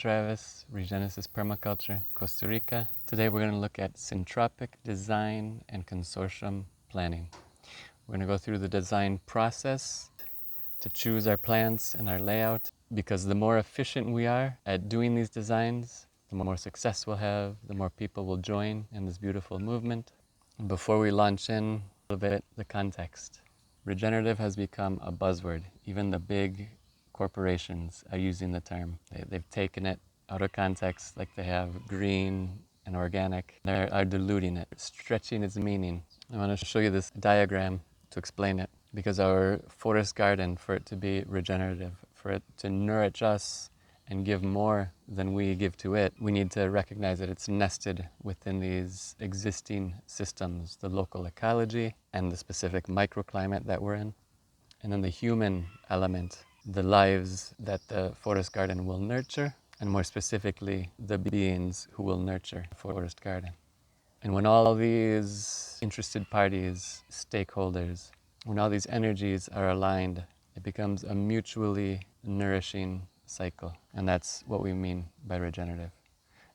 Travis, REGENESIS Permaculture, Costa Rica. Today we're going to look at syntropic design and consortium planning. We're going to go through the design process to choose our plants and our layout, because the more efficient we are at doing these designs, the more success we'll have, the more people will join in this beautiful movement. And before we launch in, a little bit the context. Regenerative has become a buzzword. Even the big corporations are using the term. They've taken it out of context, like they have green and organic. They are diluting it, stretching its meaning. I want to show you this diagram to explain it, because our forest garden, for it to be regenerative, for it to nourish us and give more than we give to it, we need to recognize that it's nested within these existing systems, the local ecology and the specific microclimate that we're in, and then the human element, the lives that the forest garden will nurture, and more specifically, the beings who will nurture the forest garden. And when all these interested parties, stakeholders, when all these energies are aligned, it becomes a mutually nourishing cycle. And that's what we mean by regenerative.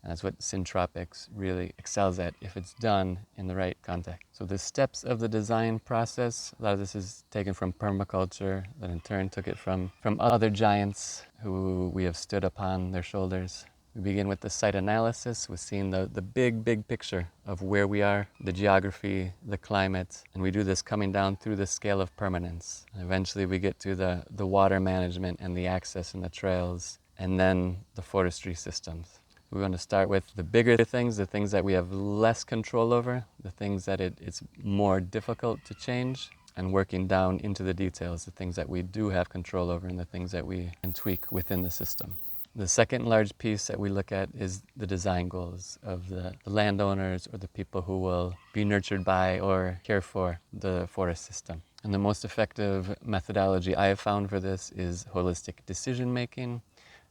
And that's what Syntropics really excels at if it's done in the right context. So the steps of the design process, a lot of this is taken from permaculture, that in turn took it from other giants who we have stood upon their shoulders. We begin with the site analysis, with seeing the big picture of where we are, the geography, the climate, and we do this coming down through the scale of permanence. And eventually we get to the water management and the access and the trails, and then the forestry systems. We're going to start with the bigger things, the things that we have less control over, the things that it's more difficult to change, and working down into the details, the things that we do have control over and the things that we can tweak within the system. The second large piece that we look at is the design goals of the landowners or the people who will be nurtured by or care for the forest system. And the most effective methodology I have found for this is holistic decision making.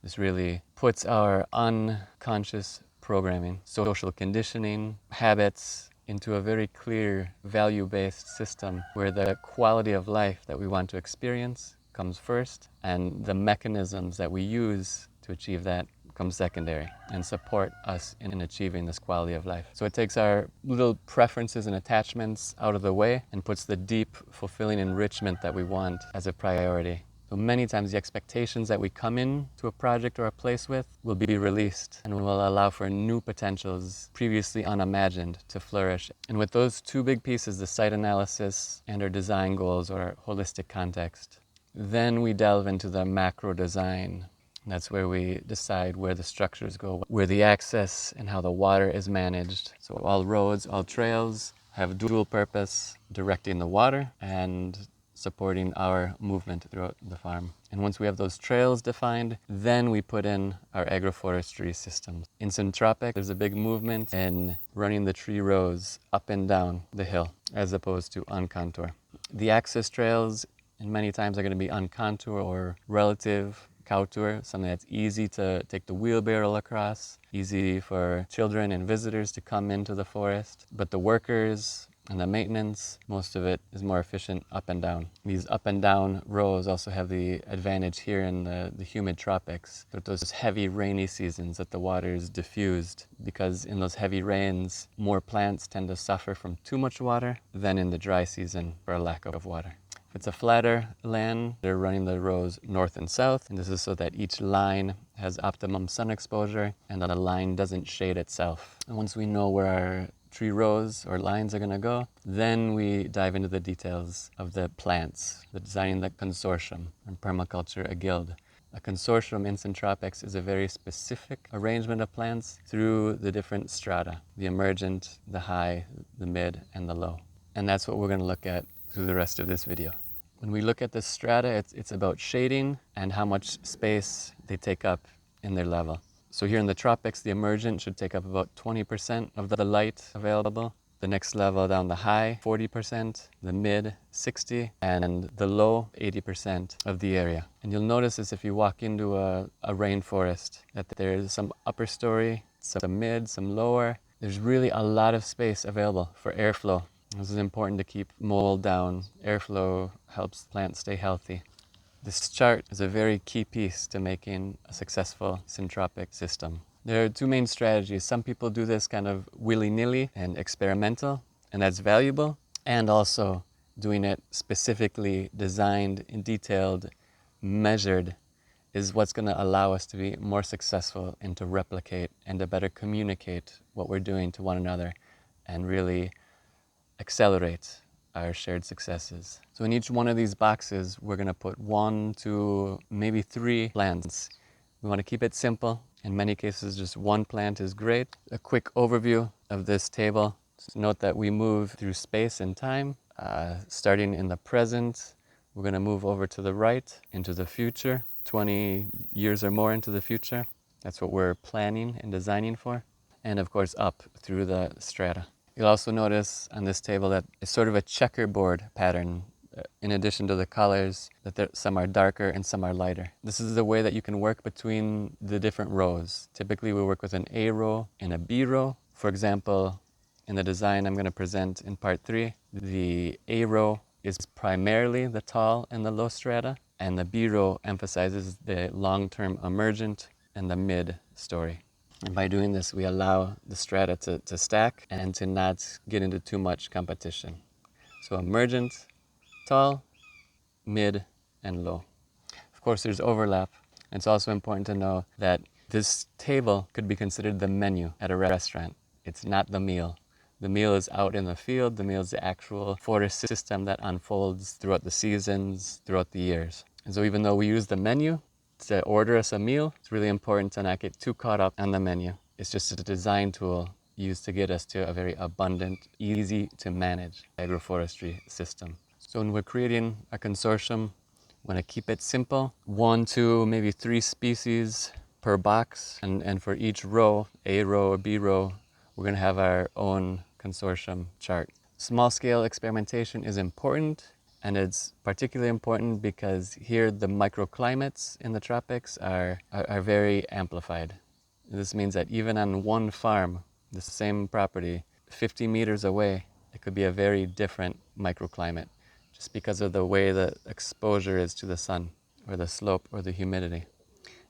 This really puts our unconscious programming, social conditioning, habits into a very clear value-based system where the quality of life that we want to experience comes first, and the mechanisms that we use to achieve that come secondary and support us in achieving this quality of life. So it takes our little preferences and attachments out of the way and puts the deep, fulfilling enrichment that we want as a priority. So many times the expectations that we come in to a project or a place with will be released and will allow for new potentials previously unimagined to flourish. And with those two big pieces, the site analysis and our design goals or our holistic context, then we delve into the macro design. That's where we decide where the structures go, where the access and how the water is managed. So all roads, all trails have dual purpose, directing the water and supporting our movement throughout the farm. And once we have those trails defined, then we put in our agroforestry systems. In Syntropic, there's a big movement in running the tree rows up and down the hill, as opposed to on contour. The access trails, and many times are going to be on contour or relative contour, something that's easy to take the wheelbarrow across, easy for children and visitors to come into the forest. But the workers and the maintenance, most of it is more efficient up and down. These up and down rows also have the advantage here in the humid tropics, that those heavy rainy seasons that the water is diffused, because in those heavy rains, more plants tend to suffer from too much water than in the dry season for a lack of water. If it's a flatter land, they're running the rows north and south, and this is so that each line has optimum sun exposure and that a line doesn't shade itself. And once we know where our tree rows or lines are going to go, then we dive into the details of the plants, the designing the consortium, and permaculture a guild. A consortium in Syntropics is a very specific arrangement of plants through the different strata, the emergent, the high, the mid, and the low. And that's what we're going to look at through the rest of this video. When we look at the strata, it's about shading and how much space they take up in their level. So here in the tropics, the emergent should take up about 20% of the light available. The next level down the high, 40%, the mid, 60%, and the low, 80% of the area. And you'll notice this if you walk into a rainforest, that there's some upper story, some mid, some lower. There's really a lot of space available for airflow. This is important to keep mold down. Airflow helps plants stay healthy. This chart is a very key piece to making a successful syntropic system. There are two main strategies. Some people do this kind of willy-nilly and experimental, and that's valuable. And also doing it specifically designed and detailed, measured, is what's going to allow us to be more successful and to replicate and to better communicate what we're doing to one another and really accelerate our shared successes. So in each one of these boxes, we're going to put 1 to maybe 3 plants. We want to keep it simple. In many cases, just one plant is great. A quick overview of this table. Just note that we move through space and time. Starting in the present, we're going to move over to the right into the future, 20 years or more into the future. That's what we're planning and designing for. And of course, up through the strata. You'll also notice on this table that it's sort of a checkerboard pattern. In addition to the colors, that some are darker and some are lighter. This is the way that you can work between the different rows. Typically, we work with an A row and a B row. For example, in the design I'm going to present in part 3, the A row is primarily the tall and the low strata, and the B row emphasizes the long-term emergent and the mid-story. And by doing this, we allow the strata to stack and to not get into too much competition. So emergent, tall, mid, and low. Of course, there's overlap. It's also important to know that this table could be considered the menu at a restaurant. It's not the meal. The meal is out in the field. The meal is the actual forest system that unfolds throughout the seasons, throughout the years. And so even though we use the menu to order us a meal, it's really important to not get too caught up on the menu. It's just a design tool used to get us to a very abundant, easy to manage agroforestry system. So when we're creating a consortium, we want to keep it simple. 1, 2, maybe 3 species per box. And for each row, A row or B row, we're going to have our own consortium chart. Small scale experimentation is important. And it's particularly important because here the microclimates in the tropics are very amplified. This means that even on one farm, the same property, 50 meters away, it could be a very different microclimate just because of the way the exposure is to the sun or the slope or the humidity.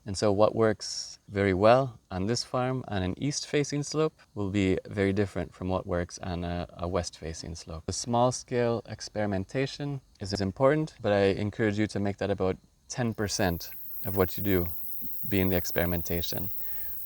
And so what works very well on this farm on an east-facing slope will be very different from what works on a west-facing slope. The small-scale experimentation is important, but I encourage you to make that about 10% of what you do being the experimentation.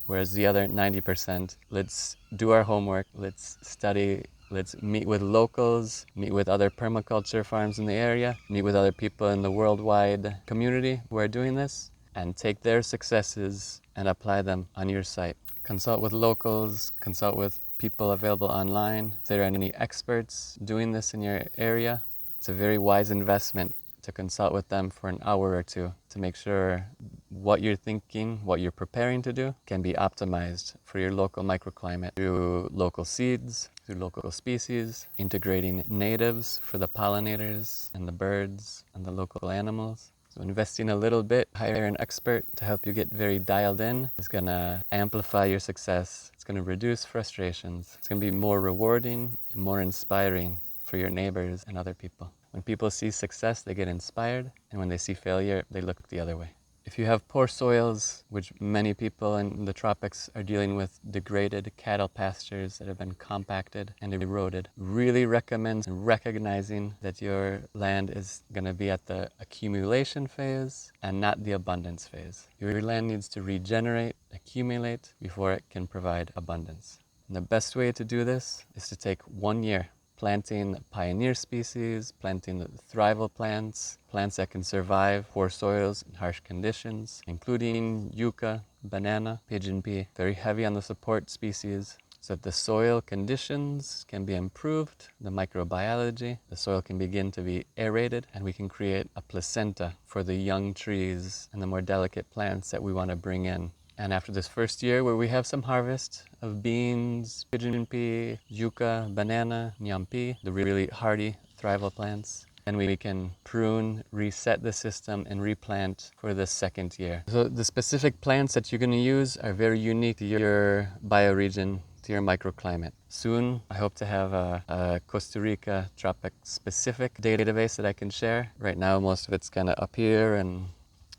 Whereas the other 90%, let's do our homework, let's study, let's meet with locals, meet with other permaculture farms in the area, meet with other people in the worldwide community who are doing this, and take their successes and apply them on your site. Consult with locals, consult with people available online. If there are any experts doing this in your area, it's a very wise investment to consult with them for an hour or two to make sure what you're thinking, what you're preparing to do can be optimized for your local microclimate through local seeds, through local species, integrating natives for the pollinators and the birds and the local animals. So investing a little bit, hire an expert to help you get very dialed in is going to amplify your success. It's going to reduce frustrations. It's going to be more rewarding and more inspiring for your neighbors and other people. When people see success, they get inspired, and when they see failure, they look the other way. If you have poor soils, which many people in the tropics are dealing with, degraded cattle pastures that have been compacted and eroded, really recommend recognizing that your land is going to be at the accumulation phase and not the abundance phase. Your land needs to regenerate, accumulate before it can provide abundance. And the best way to do this is to take 1 year, planting pioneer species, planting the thrival plants, plants that can survive poor soils and harsh conditions, including yucca, banana, pigeon pea, very heavy on the support species, so that the soil conditions can be improved, the microbiology, the soil can begin to be aerated, and we can create a placenta for the young trees and the more delicate plants that we want to bring in. And after this first year where we have some harvest of beans, pigeon pea, yucca, banana, nyampi, the really hardy thrival plants, then we can prune, reset the system, and replant for the second year. So the specific plants that you're going to use are very unique to your bioregion, to your microclimate. Soon, I hope to have a Costa Rica tropic specific database that I can share. Right now, most of it's kind of up here, and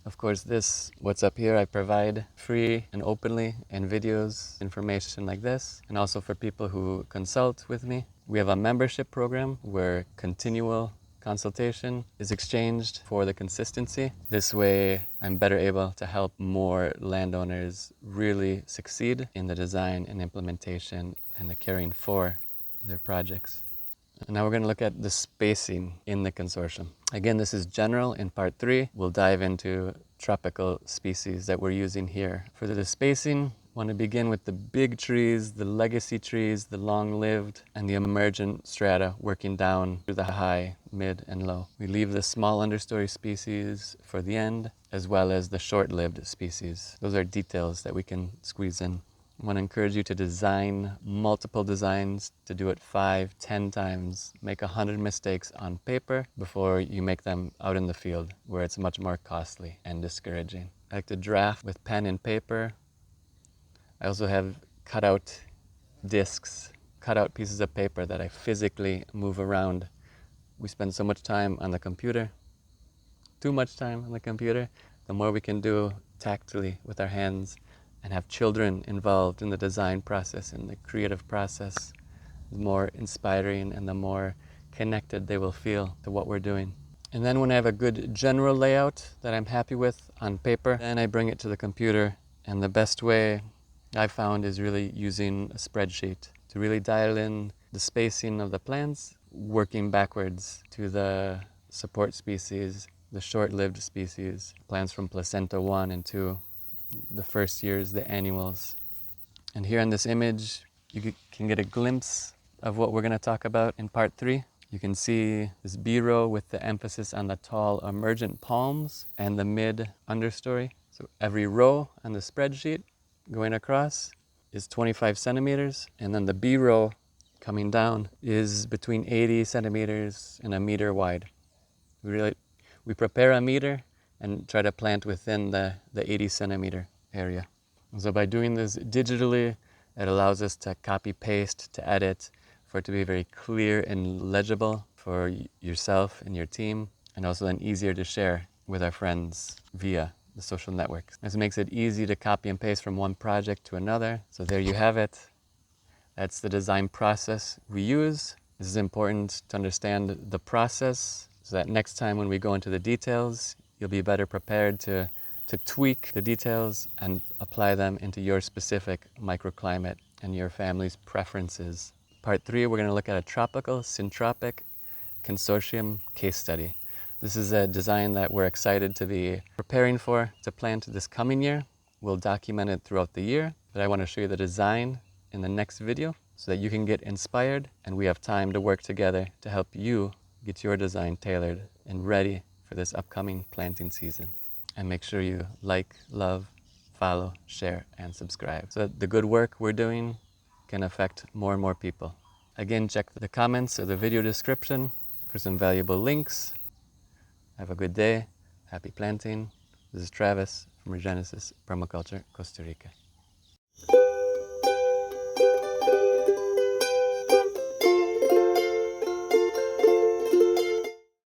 of course what's up here, I provide free and openly in videos, information like this, and also for people who consult with me. We have a membership program where continual consultation is exchanged for the consistency. This way, I'm better able to help more landowners really succeed in the design and implementation and the caring for their projects. And now we're going to look at the spacing in the consortium. Again, this is general. In part 3, we'll dive into tropical species that we're using here. For the spacing, I want to begin with the big trees, the legacy trees, the long-lived, and the emergent strata working down through the high, mid, and low. We leave the small understory species for the end, as well as the short-lived species. Those are details that we can squeeze in. I want to encourage you to design multiple designs, to do it 5, 10 times, make 100 mistakes on paper before you make them out in the field, where it's much more costly and discouraging. I like to draft with pen and paper. I also have cutout discs, cutout pieces of paper that I physically move around. We spend so much time on the computer, too much time on the computer. The more we can do tactily with our hands and have children involved in the design process and the creative process, the more inspiring and the more connected they will feel to what we're doing. And then when I have a good general layout that I'm happy with on paper, then I bring it to the computer. And the best way I've found is really using a spreadsheet to really dial in the spacing of the plants, working backwards to the support species, the short-lived species, plants from placenta 1 and 2, the first years, the annuals. And here in this image, you can get a glimpse of what we're going to talk about in part 3. You can see this B row with the emphasis on the tall emergent palms and the mid understory. So every row on the spreadsheet going across is 25 centimeters, and then the B row coming down is between 80 centimeters and a meter wide. We prepare a meter and try to plant within the 80 centimeter area. And so by doing this digitally, it allows us to copy paste, to edit, for it to be very clear and legible for yourself and your team, and also then easier to share with our friends via the social networks. This makes it easy to copy and paste from one project to another. So there you have it. That's the design process we use. This is important to understand the process so that next time when we go into the details, you'll be better prepared to tweak the details and apply them into your specific microclimate and your family's preferences. Part 3, we're going to look at a tropical syntropic consortium case study. This is a design that we're excited to be preparing for to plant this coming year. We'll document it throughout the year, but I want to show you the design in the next video so that you can get inspired and we have time to work together to help you get your design tailored and ready for this upcoming planting season. And make sure you like, love, follow, share, and subscribe so that the good work we're doing can affect more and more people. Again, check the comments or the video description for some valuable links. Have a good day. Happy planting. This is Travis from REGENESIS, Permaculture, Costa Rica.